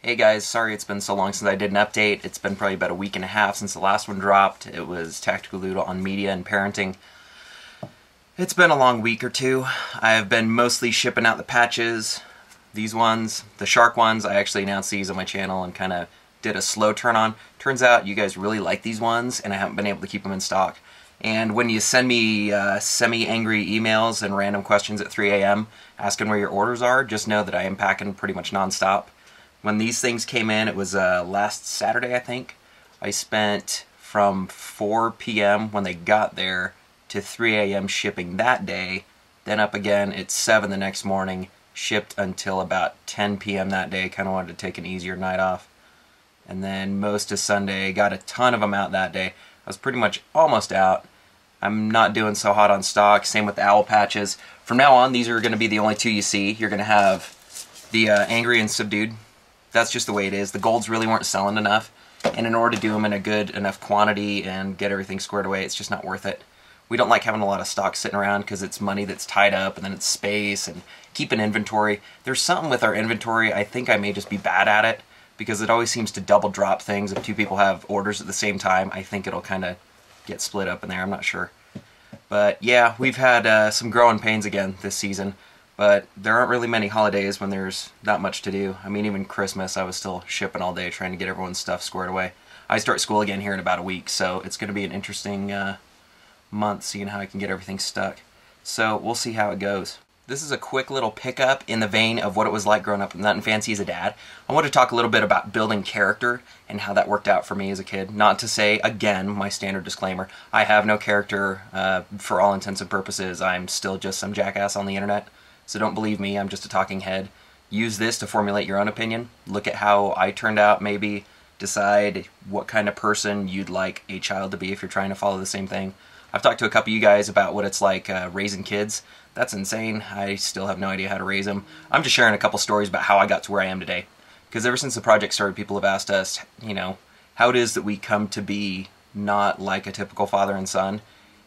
Hey guys, sorry it's been so long since I did an update. It's been probably about a week and a half since the last one dropped. It was Tacticaldoodle on media and parenting. It's been a long week or two. I have been mostly shipping out the patches. These ones, the shark ones, I actually announced these on my channel and kind of did a slow turn on. Turns out you guys really like these ones and I haven't been able to keep them in stock. And when you send me semi-angry emails and random questions at 3 a.m. asking where your orders are, just know that I am packing pretty much non-stop. When these things came in, it was last Saturday, I think. I spent from 4 p.m. when they got there to 3 a.m. shipping that day, then up again at 7 the next morning, shipped until about 10 p.m. that day. Kind of wanted to take an easier night off. And then most of Sunday, got a ton of them out that day. I was pretty much almost out. I'm not doing so hot on stock. Same with the owl patches. From now on, these are going to be the only two you see. You're going to have the angry and subdued. That's just the way it is. The golds really weren't selling enough, and in order to do them in a good enough quantity and get everything squared away, it's just not worth it. We don't like having a lot of stock sitting around because it's money that's tied up, and then it's space, and keeping inventory. There's something with our inventory. I think I may just be bad at it, because it always seems to double drop things. If two people have orders at the same time, I think it'll kind of get split up in there. I'm not sure. But yeah, we've had some growing pains again this season. But there aren't really many holidays when there's not much to do. I mean, even Christmas, I was still shipping all day trying to get everyone's stuff squared away. I start school again here in about a week, so it's going to be an interesting month seeing how I can get everything stuck. So we'll see how it goes. This is a quick little pickup in the vein of what it was like growing up with Nutnfancy as a dad. I want to talk a little bit about building character and how that worked out for me as a kid. Not to say, again, my standard disclaimer, I have no character for all intents and purposes. I'm still just some jackass on the internet. So don't believe me, I'm just a talking head. Use this to formulate your own opinion. Look at how I turned out, maybe decide what kind of person you'd like a child to be if you're trying to follow the same thing. I've talked to a couple of you guys about what it's like raising kids. That's insane. I still have no idea how to raise them. I'm just sharing a couple stories about how I got to where I am today. Because ever since the project started, people have asked us, you know, how it is that we come to be not like a typical father and son.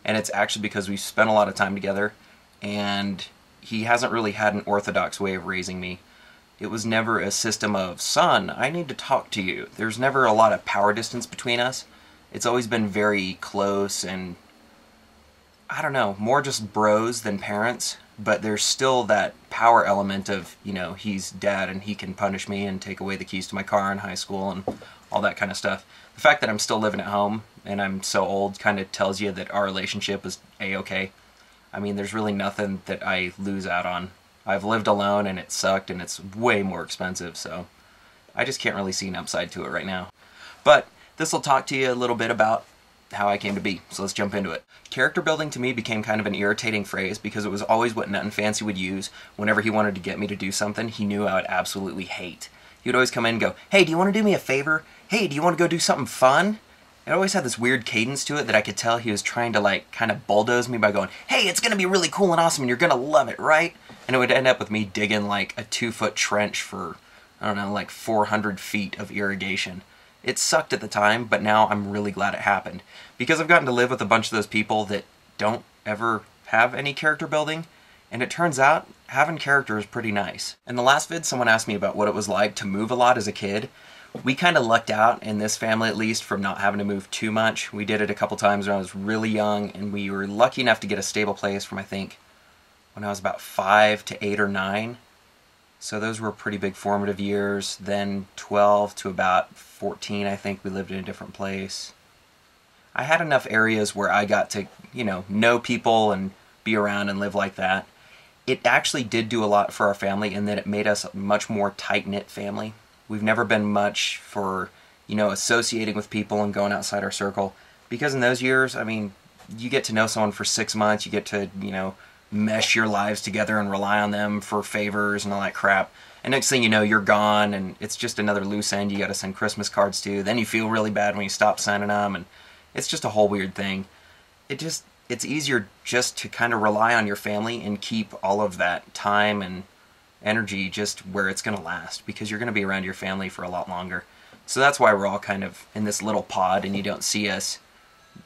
And it's actually because we've spent a lot of time together, and he hasn't really had an orthodox way of raising me. It was never a system of, son, I need to talk to you. There's never a lot of power distance between us. It's always been very close and, I don't know, more just bros than parents, but there's still that power element of, you know, he's dad and he can punish me and take away the keys to my car in high school and all that kind of stuff. The fact that I'm still living at home and I'm so old kind of tells you that our relationship is a-okay. I mean, there's really nothing that I lose out on. I've lived alone and it sucked and it's way more expensive, so I just can't really see an upside to it right now. But this will talk to you a little bit about how I came to be, so let's jump into it. Character building to me became kind of an irritating phrase because it was always what Nutnfancy would use whenever he wanted to get me to do something he knew I would absolutely hate. He would always come in and go, hey, do you want to do me a favor? Hey, do you want to go do something fun? It always had this weird cadence to it that I could tell he was trying to like kind of bulldoze me by going, hey, it's going to be really cool and awesome and you're going to love it, right? And it would end up with me digging like a 2-foot trench for, I don't know, like 400 feet of irrigation. It sucked at the time, but now I'm really glad it happened. Because I've gotten to live with a bunch of those people that don't ever have any character building, and it turns out having character is pretty nice. In the last vid, someone asked me about what it was like to move a lot as a kid. We kind of lucked out, in this family at least, from not having to move too much. We did it a couple times when I was really young, and we were lucky enough to get a stable place from, I think, when I was about 5 to 8 or 9. So those were pretty big formative years. Then 12 to about 14, I think, we lived in a different place. I had enough areas where I got to, you know people and be around and live like that. It actually did do a lot for our family in that it made us a much more tight-knit family. We've never been much for, you know, associating with people and going outside our circle. Because in those years, I mean, you get to know someone for 6 months, you get to, you know, mesh your lives together and rely on them for favors and all that crap. And next thing you know, you're gone and it's just another loose end you gotta send Christmas cards to. Then you feel really bad when you stop sending them, and it's just a whole weird thing. It's easier just to kind of rely on your family and keep all of that time and energy just where it's going to last, because you're going to be around your family for a lot longer. So that's why we're all kind of in this little pod and you don't see us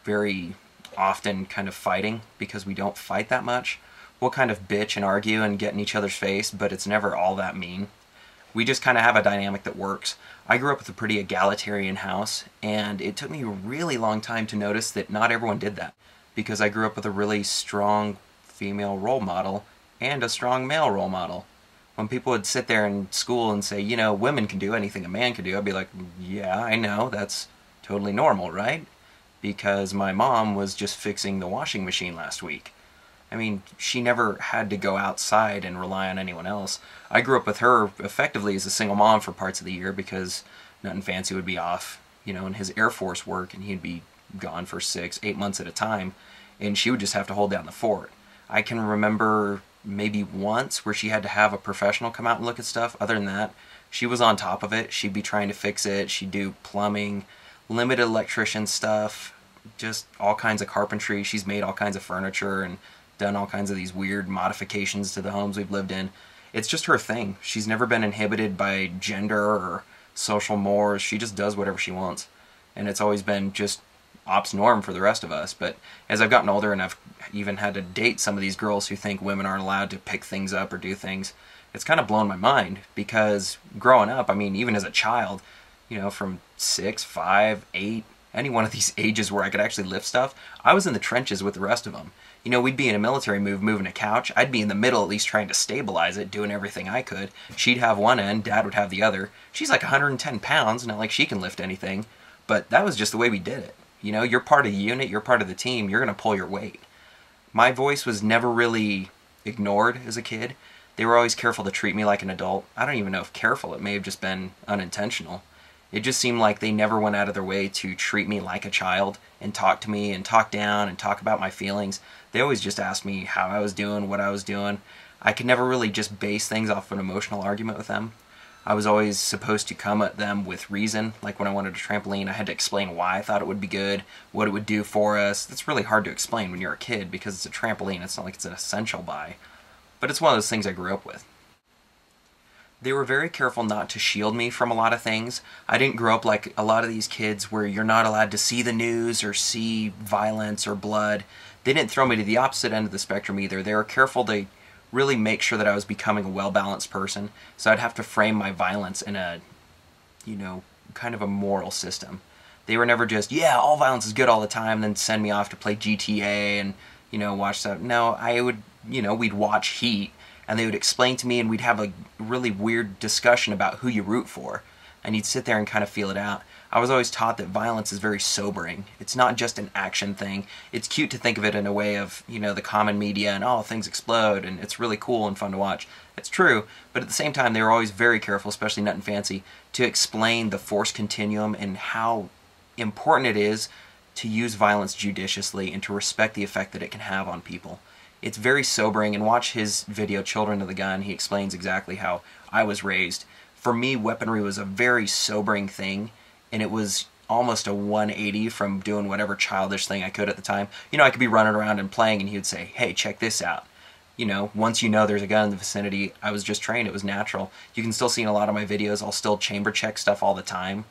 very often kind of fighting, because we don't fight that much. We'll kind of bitch and argue and get in each other's face, but it's never all that mean. We just kind of have a dynamic that works. I grew up with a pretty egalitarian house, and it took me a really long time to notice that not everyone did that, because I grew up with a really strong female role model and a strong male role model. When people would sit there in school and say, you know, women can do anything a man can do, I'd be like, yeah, I know, that's totally normal, right? Because my mom was just fixing the washing machine last week. I mean, she never had to go outside and rely on anyone else. I grew up with her effectively as a single mom for parts of the year because Nutnfancy would be off, you know, in his Air Force work, and he'd be gone for 6-8 months at a time, and she would just have to hold down the fort. I can remember maybe once where she had to have a professional come out and look at stuff. Other than that, she was on top of it. She'd be trying to fix it. She'd do plumbing, limited electrician stuff, just all kinds of carpentry. She's made all kinds of furniture and done all kinds of these weird modifications to the homes we've lived in. It's just her thing. She's never been inhibited by gender or social mores. She just does whatever she wants. And it's always been just ops norm for the rest of us. But as I've gotten older and I've even had to date some of these girls who think women aren't allowed to pick things up or do things, it's kind of blown my mind, because growing up, I mean, even as a child, you know, from 6, 5, 8, any one of these ages where I could actually lift stuff, I was in the trenches with the rest of them. You know, we'd be in a military move moving a couch. I'd be in the middle at least trying to stabilize it, doing everything I could. She'd have one end, Dad would have the other. She's like 110 pounds, not like she can lift anything, but that was just the way we did it. You know, you're part of the unit, you're part of the team, you're going to pull your weight. My voice was never really ignored as a kid. They were always careful to treat me like an adult. I don't even know if careful, it may have just been unintentional. It just seemed like they never went out of their way to treat me like a child and talk to me and talk down and talk about my feelings. They always just asked me how I was doing, what I was doing. I could never really just base things off an emotional argument with them. I was always supposed to come at them with reason. Like when I wanted a trampoline, I had to explain why I thought it would be good, what it would do for us. That's really hard to explain when you're a kid because it's a trampoline. It's not like it's an essential buy. But it's one of those things I grew up with. They were very careful not to shield me from a lot of things. I didn't grow up like a lot of these kids where you're not allowed to see the news or see violence or blood. They didn't throw me to the opposite end of the spectrum either. They were careful to really make sure that I was becoming a well-balanced person. So I'd have to frame my violence in a, you know, kind of a moral system. They were never just, yeah, all violence is good all the time, then send me off to play GTA and, you know, watch stuff. No, I would, you know, we'd watch Heat, and they would explain to me, and we'd have a really weird discussion about who you root for. And you'd sit there and kind of feel it out. I was always taught that violence is very sobering. It's not just an action thing. It's cute to think of it in a way of, you know, the common media and, oh, things explode, and it's really cool and fun to watch. It's true, but at the same time, they were always very careful, especially Nutnfancy, to explain the force continuum and how important it is to use violence judiciously and to respect the effect that it can have on people. It's very sobering, and watch his video, Children of the Gun. He explains exactly how I was raised. For me, weaponry was a very sobering thing, and it was almost a 180 from doing whatever childish thing I could at the time. You know, I could be running around and playing, and he would say, hey, check this out. You know, once you know there's a gun in the vicinity, I was just trained. It was natural. You can still see in a lot of my videos, I'll still chamber check stuff all the time.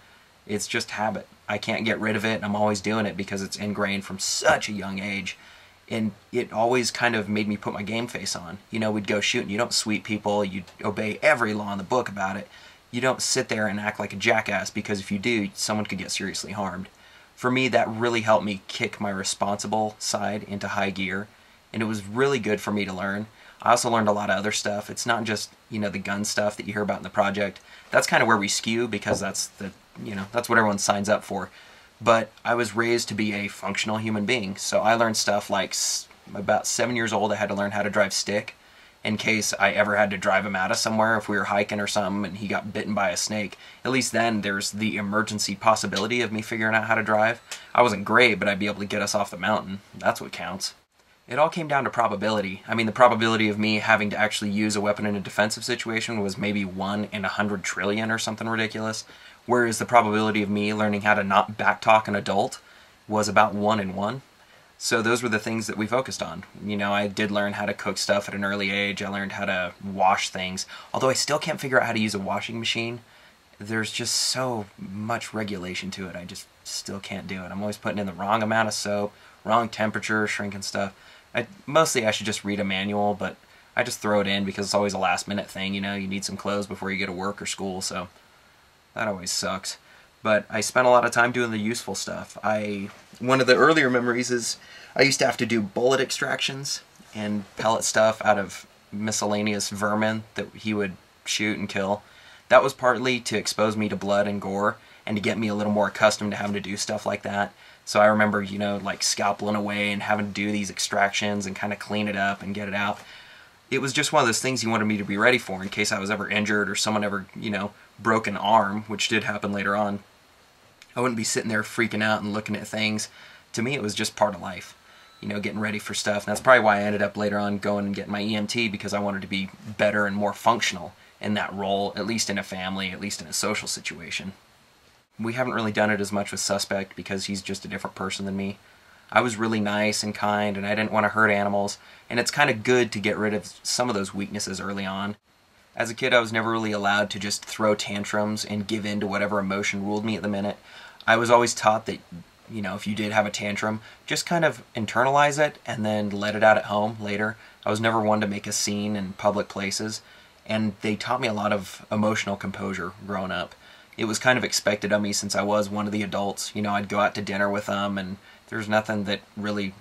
It's just habit. I can't get rid of it, and I'm always doing it because it's ingrained from such a young age. And it always kind of made me put my game face on. You know, we'd go shoot, and you don't sweep people. You obey every law in the book about it. You don't sit there and act like a jackass, because if you do, someone could get seriously harmed. For me, that really helped me kick my responsible side into high gear, and it was really good for me to learn. I also learned a lot of other stuff. It's not just, you know, the gun stuff that you hear about in the project. That's kind of where we skew, because that's the, you know, that's what everyone signs up for. But I was raised to be a functional human being, so I learned stuff like about 7 years old I had to learn how to drive stick in case I ever had to drive him out of somewhere if we were hiking or something and he got bitten by a snake. At least then there's the emergency possibility of me figuring out how to drive. I wasn't great, but I'd be able to get us off the mountain. That's what counts. It all came down to probability. I mean, the probability of me having to actually use a weapon in a defensive situation was maybe 1 in 100 trillion or something ridiculous, whereas the probability of me learning how to not backtalk an adult was about 1 in 1. So those were the things that we focused on. You know, I did learn how to cook stuff at an early age. I learned how to wash things, although I still can't figure out how to use a washing machine. There's just so much regulation to it. I just still can't do it. I'm always putting in the wrong amount of soap, wrong temperature, shrinking stuff. Mostly I should just read a manual, but I just throw it in because it's always a last minute thing, you know, you need some clothes before you go to work or school, so that always sucks. But I spent a lot of time doing the useful stuff. One of the earlier memories is I used to have to do bullet extractions and pellet stuff out of miscellaneous vermin that he would shoot and kill. That was partly to expose me to blood and gore and to get me a little more accustomed to having to do stuff like that. So I remember, you know, like scalpeling away and having to do these extractions and kind of clean it up and get it out. It was just one of those things he wanted me to be ready for in case I was ever injured or someone ever, you know, broke an arm, which did happen later on. I wouldn't be sitting there freaking out and looking at things. To me, it was just part of life, you know, getting ready for stuff. And that's probably why I ended up later on going and getting my EMT, because I wanted to be better and more functional in that role, at least in a family, at least in a social situation. We haven't really done it as much with Suspect because he's just a different person than me. I was really nice and kind, and I didn't want to hurt animals, and it's kind of good to get rid of some of those weaknesses early on. As a kid, I was never really allowed to just throw tantrums and give in to whatever emotion ruled me at the minute. I was always taught that, you know, if you did have a tantrum, just kind of internalize it and then let it out at home later. I was never one to make a scene in public places, and they taught me a lot of emotional composure growing up. It was kind of expected of me since I was one of the adults. You know, I'd go out to dinner with them, and there's nothing that really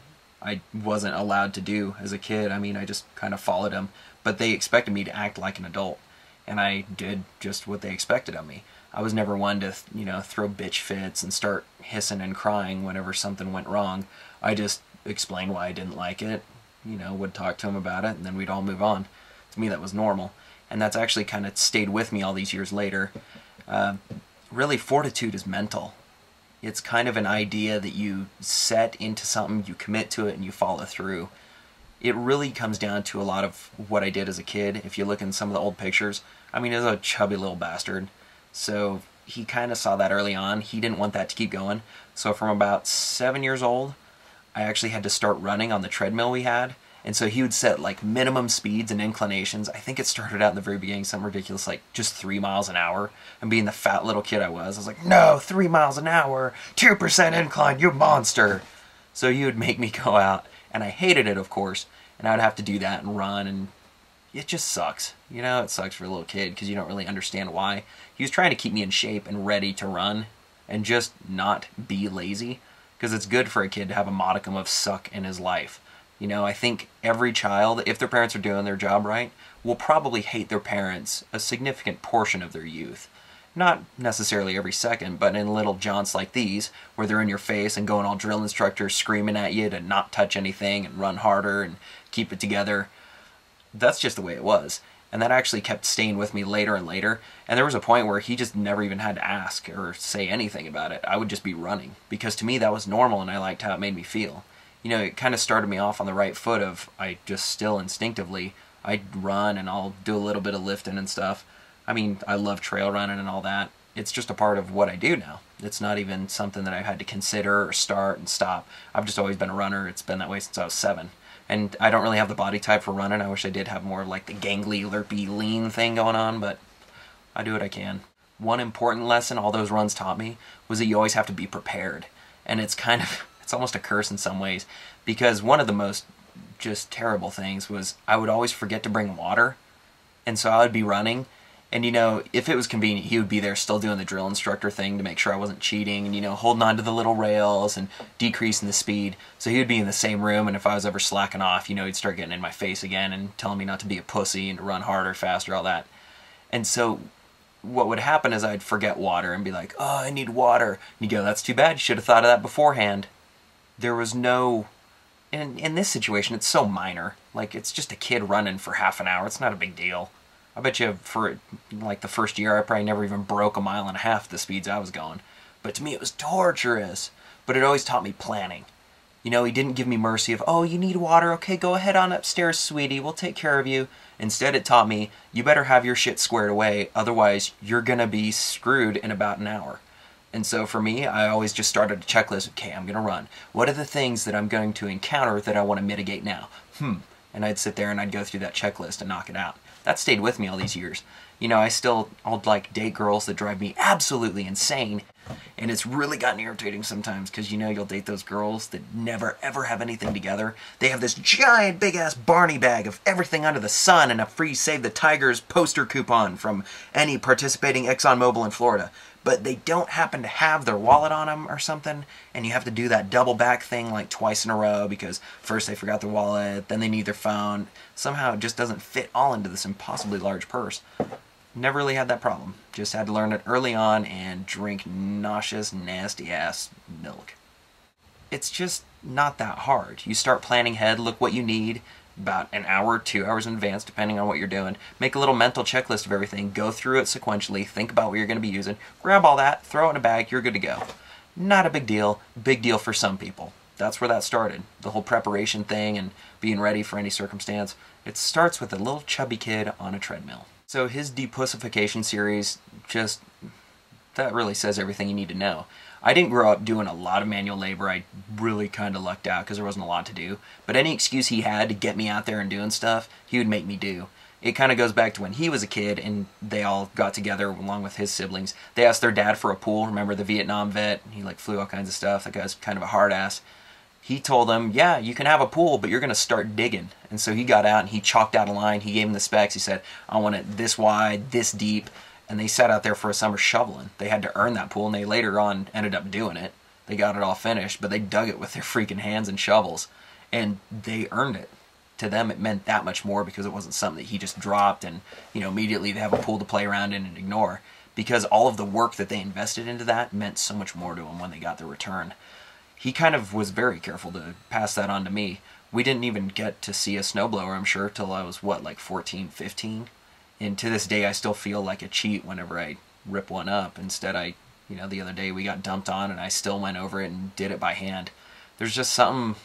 I wasn't allowed to do as a kid. I mean, I just kind of followed them. But they expected me to act like an adult, and I did just what they expected of me. I was never one to, you know, throw bitch fits and start hissing and crying whenever something went wrong. I just explained why I didn't like it, you know, would talk to them about it, and then we'd all move on. To me, that was normal. And that's actually kind of stayed with me all these years later. Really, fortitude is mental. It's kind of an idea that you set into something, you commit to it, and you follow through. It really comes down to a lot of what I did as a kid. If you look in some of the old pictures, I mean, he was a chubby little bastard. So he kind of saw that early on. He didn't want that to keep going. So from about 7 years old, I actually had to start running on the treadmill we had. And so he would set like minimum speeds and inclinations. I think it started out in the very beginning, something ridiculous, like just 3 miles an hour. And being the fat little kid I was like, no, 3 miles an hour, 2% incline, you monster. So he would make me go out, and I hated it, of course. And I'd have to do that and run, and it just sucks. You know, it sucks for a little kid because you don't really understand why. He was trying to keep me in shape and ready to run and just not be lazy, because it's good for a kid to have a modicum of suck in his life. You know, I think every child, if their parents are doing their job right, will probably hate their parents a significant portion of their youth. Not necessarily every second, but in little jaunts like these, where they're in your face and going all drill instructors screaming at you to not touch anything and run harder and keep it together. That's just the way it was. And that actually kept staying with me later and later. And there was a point where he just never even had to ask or say anything about it. I would just be running, because to me that was normal and I liked how it made me feel. You know, it kind of started me off on the right foot of, I just still instinctively, I'd run and I'll do a little bit of lifting and stuff. I mean, I love trail running and all that. It's just a part of what I do now. It's not even something that I've had to consider or start and stop. I've just always been a runner. It's been that way since I was 7. And I don't really have the body type for running. I wish I did have more of like the gangly, lerpy, lean thing going on, but I do what I can. One important lesson all those runs taught me was that you always have to be prepared. And it's kind of, it's almost a curse in some ways, because one of the most just terrible things was I would always forget to bring water. And so I would be running, and, you know, if it was convenient, he would be there still doing the drill instructor thing to make sure I wasn't cheating and, you know, holding on to the little rails and decreasing the speed. So he would be in the same room, and if I was ever slacking off, you know, he'd start getting in my face again and telling me not to be a pussy and to run harder, faster, all that. And so what would happen is I'd forget water and be like, oh, I need water. And he'd go, that's too bad. You should have thought of that beforehand. There was no... In this situation, it's so minor. Like, it's just a kid running for half an hour. It's not a big deal. I bet you for, like, the first year, I probably never even broke 1.5 miles the speeds I was going. But to me, it was torturous. But it always taught me planning. You know, he didn't give me mercy of, oh, you need water? Okay, go ahead on upstairs, sweetie. We'll take care of you. Instead, it taught me, you better have your shit squared away. Otherwise, you're going to be screwed in about an hour. And so for me, I always just started a checklist. Okay, I'm going to run. What are the things that I'm going to encounter that I want to mitigate now? And I'd sit there and I'd go through that checklist and knock it out. That stayed with me all these years. I'll like date girls that drive me absolutely insane. And it's really gotten irritating sometimes because, you'll date those girls that never ever have anything together. They have this giant big ass Barney bag of everything under the sun and a free Save the Tigers poster coupon from any participating ExxonMobil in Florida. But they don't happen to have their wallet on them or something, and you have to do that double back thing like twice in a row because first they forgot their wallet, then they need their phone. Somehow it just doesn't fit all into this impossibly large purse. Never really had that problem. Just had to learn it early on and drink nauseous, nasty-ass milk. It's just not that hard. You start planning ahead, look what you need, about an hour, 2 hours in advance, depending on what you're doing. Make a little mental checklist of everything, go through it sequentially, think about what you're going to be using, grab all that, throw it in a bag, you're good to go. Not a big deal for some people. That's where that started. The whole preparation thing and being ready for any circumstance. It starts with a little chubby kid on a treadmill. So his depussification series, that really says everything you need to know. I didn't grow up doing a lot of manual labor. I really kind of lucked out because there wasn't a lot to do. But any excuse he had to get me out there and doing stuff, he would make me do. It kind of goes back to when he was a kid and they all got together along with his siblings. They asked their dad for a pool. Remember the Vietnam vet? He flew all kinds of stuff. That guy's kind of a hard ass. He told them, yeah, you can have a pool, but you're going to start digging. And so he got out and he chalked out a line. He gave him the specs. He said, I want it this wide, this deep. And they sat out there for a summer shoveling. They had to earn that pool, and they later on ended up doing it. They got it all finished, but they dug it with their freaking hands and shovels. And they earned it. To them, it meant that much more because it wasn't something that he just dropped and, immediately they have a pool to play around in and ignore. Because all of the work that they invested into that meant so much more to them when they got their return. He kind of was very careful to pass that on to me. We didn't even get to see a snowblower, I'm sure, till I was, 14, 15? And to this day, I still feel like a cheat whenever I rip one up. Instead, the other day we got dumped on and I still went over it and did it by hand. There's just something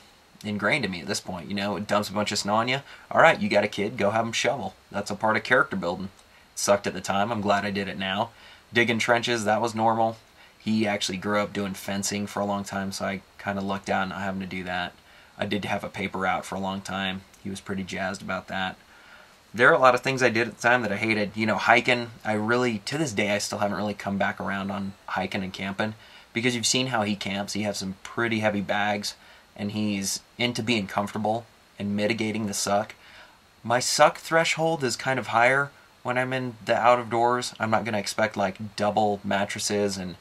ingrained in me at this point, it dumps a bunch of snow on you. All right, you got a kid, go have him shovel. That's a part of character building. It sucked at the time, I'm glad I did it now. Digging trenches, that was normal. He actually grew up doing fencing for a long time, so I kind of lucked out not having to do that. I did have a paper route for a long time. He was pretty jazzed about that. There are a lot of things I did at the time that I hated. Hiking, to this day, I still haven't really come back around on hiking and camping. Because you've seen how he camps. He has some pretty heavy bags, and he's into being comfortable and mitigating the suck. My suck threshold is kind of higher when I'm in the out of doors. I'm not going to expect double mattresses and,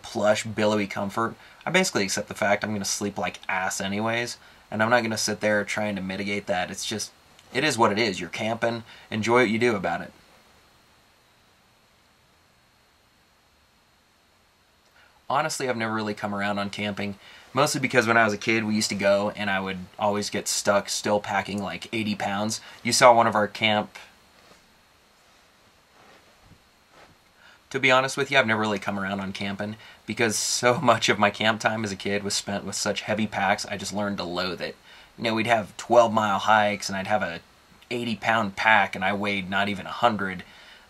plush, billowy comfort. I basically accept the fact I'm going to sleep like ass anyways, and I'm not going to sit there trying to mitigate that. It is what it is. You're camping. Enjoy what you do about it. Honestly, I've never really come around on camping, mostly because when I was a kid, we used to go, and I would always get stuck still packing 80 pounds. You saw one of our camp... To be honest with you, I've never really come around on camping because so much of my camp time as a kid was spent with such heavy packs, I just learned to loathe it. We'd have 12-mile hikes and I'd have a 80-pound pack and I weighed not even 100.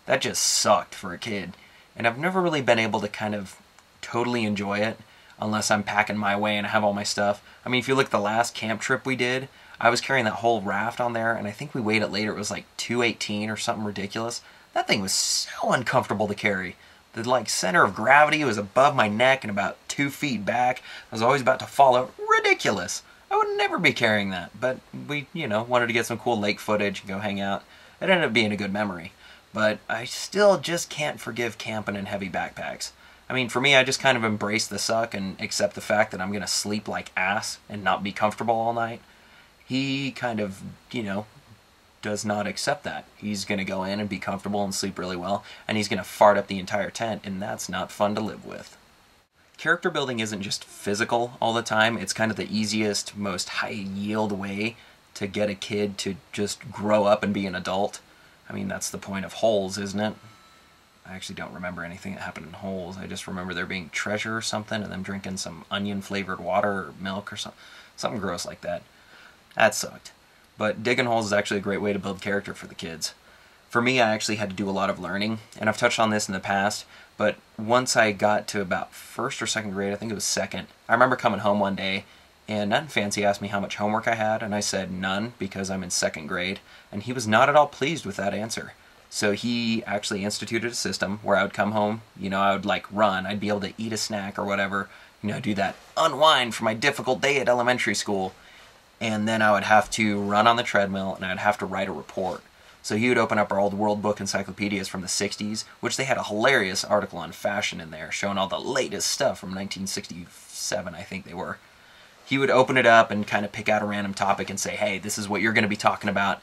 That just sucked for a kid. And I've never really been able to kind of totally enjoy it unless I'm packing my way and I have all my stuff. I mean, if you look at the last camp trip we did, I was carrying that whole raft on there and I think we weighed it later. It was 218 or something ridiculous. That thing was so uncomfortable to carry. The center of gravity was above my neck and about 2 feet back. I was always about to fall over. Ridiculous. I would never be carrying that. But we, wanted to get some cool lake footage and go hang out. It ended up being a good memory. But I still just can't forgive camping in heavy backpacks. I mean, for me, I just kind of embrace the suck and accept the fact that I'm going to sleep like ass and not be comfortable all night. He kind of, does not accept that. He's going to go in and be comfortable and sleep really well, and he's going to fart up the entire tent, and that's not fun to live with. Character building isn't just physical all the time. It's kind of the easiest, most high-yield way to get a kid to just grow up and be an adult. I mean, that's the point of Holes, isn't it? I actually don't remember anything that happened in Holes. I just remember there being treasure or something, and them drinking some onion-flavored water or milk or something gross like that. That sucked. But digging holes is actually a great way to build character for the kids. For me, I actually had to do a lot of learning, and I've touched on this in the past, but once I got to about 1st or 2nd grade, I think it was 2nd, I remember coming home one day, and Nutnfancy asked me how much homework I had, and I said none, because I'm in 2nd grade, and he was not at all pleased with that answer. So he actually instituted a system where I would come home, I would like run, I'd be able to eat a snack or whatever, do that unwind from my difficult day at elementary school, and then I would have to run on the treadmill and I'd have to write a report. So he would open up our old World Book encyclopedias from the 60s, which they had a hilarious article on fashion in there, showing all the latest stuff from 1967, I think they were. He would open it up and kind of pick out a random topic and say, hey, this is what you're going to be talking about,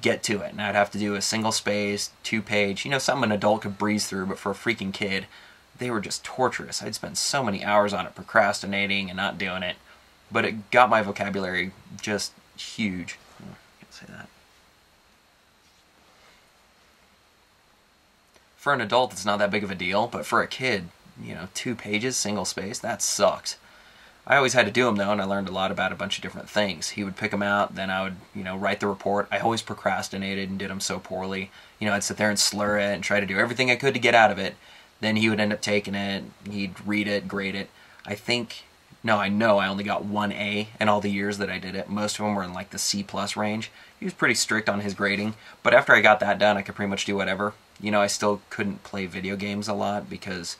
get to it. And I'd have to do a single space, 2-page, something an adult could breeze through, but for a freaking kid, they were just torturous. I'd spend so many hours on it procrastinating and not doing it, but it got my vocabulary just huge. I can't say that. For an adult, it's not that big of a deal, but for a kid, 2 pages, single space, that sucks. I always had to do them, though, and I learned a lot about a bunch of different things. He would pick them out, then I would, write the report. I always procrastinated and did them so poorly. I'd sit there and slur it and try to do everything I could to get out of it. Then he would end up taking it, he'd read it, grade it. I know I only got 1 A in all the years that I did it. Most of them were in like the C+ range. He was pretty strict on his grading, but after I got that done, I could pretty much do whatever. I still couldn't play video games a lot because,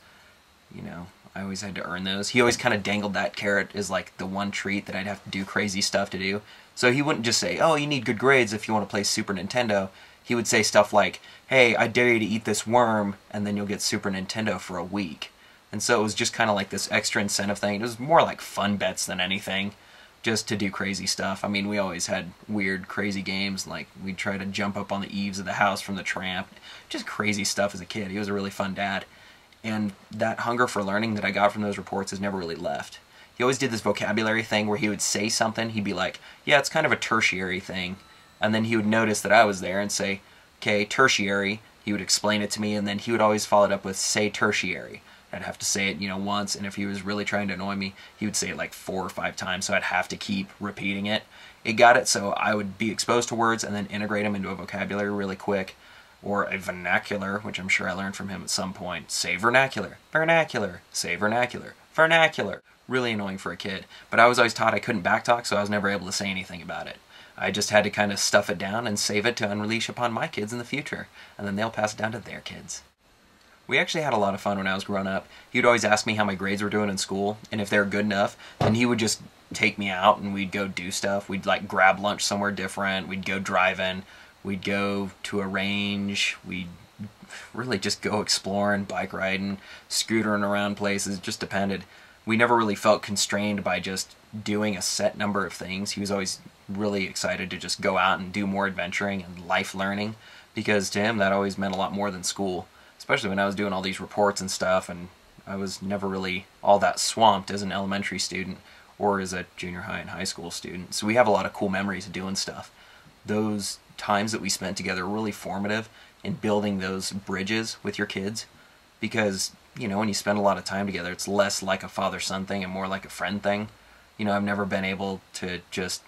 I always had to earn those. He always kind of dangled that carrot as like the one treat that I'd have to do crazy stuff to do. So he wouldn't just say, oh, you need good grades if you want to play Super Nintendo. He would say stuff like, hey, I dare you to eat this worm, and then you'll get Super Nintendo for a week. And so it was just kind of like this extra incentive thing. It was more like fun bets than anything, just to do crazy stuff. I mean, we always had weird, crazy games, like we'd try to jump up on the eaves of the house from the tramp. Just crazy stuff as a kid. He was a really fun dad. And that hunger for learning that I got from those reports has never really left. He always did this vocabulary thing where he would say something, he'd be like, yeah, it's kind of a tertiary thing. And then he would notice that I was there and say, okay, tertiary. He would explain it to me, and then he would always follow it up with, say tertiary. I'd have to say it, once, and if he was really trying to annoy me, he would say it like 4 or 5 times, so I'd have to keep repeating it. It got it so I would be exposed to words and then integrate them into a vocabulary really quick, or a vernacular, which I'm sure I learned from him at some point. Say vernacular, vernacular, say vernacular, vernacular. Really annoying for a kid, but I was always taught I couldn't backtalk, so I was never able to say anything about it. I just had to kind of stuff it down and save it to unleash upon my kids in the future, and then they'll pass it down to their kids. We actually had a lot of fun when I was growing up. He would always ask me how my grades were doing in school, and if they were good enough, then he would just take me out and we'd go do stuff. We'd like grab lunch somewhere different, we'd go driving, we'd go to a range, we'd really just go exploring, bike riding, scootering around places, it just depended. We never really felt constrained by just doing a set number of things. He was always really excited to just go out and do more adventuring and life learning, because to him that always meant a lot more than school. Especially when I was doing all these reports and stuff, and I was never really all that swamped as an elementary student or as a junior high and high school student. So we have a lot of cool memories of doing stuff. Those times that we spent together were really formative in building those bridges with your kids, because, when you spend a lot of time together, it's less like a father-son thing and more like a friend thing. I've never been able to just,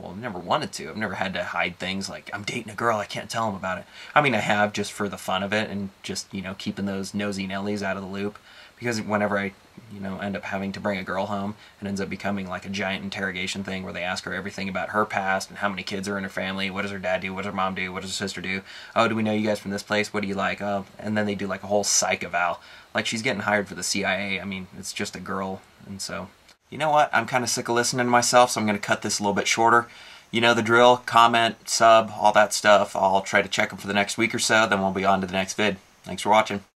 I've never wanted to. I've never had to hide things like, I'm dating a girl, I can't tell him about it. I mean, I have just for the fun of it and just, keeping those nosy Nellies out of the loop. Because whenever I, end up having to bring a girl home, it ends up becoming like a giant interrogation thing where they ask her everything about her past and how many kids are in her family, what does her dad do, what does her mom do, what does her sister do, oh, do we know you guys from this place, what do you like, oh, and then they do like a whole psych eval. Like she's getting hired for the CIA. I mean, it's just a girl, and so... You know what? I'm kind of sick of listening to myself, so I'm going to cut this a little bit shorter. You know the drill. Comment, sub, all that stuff. I'll try to check them for the next week or so, then we'll be on to the next vid. Thanks for watching.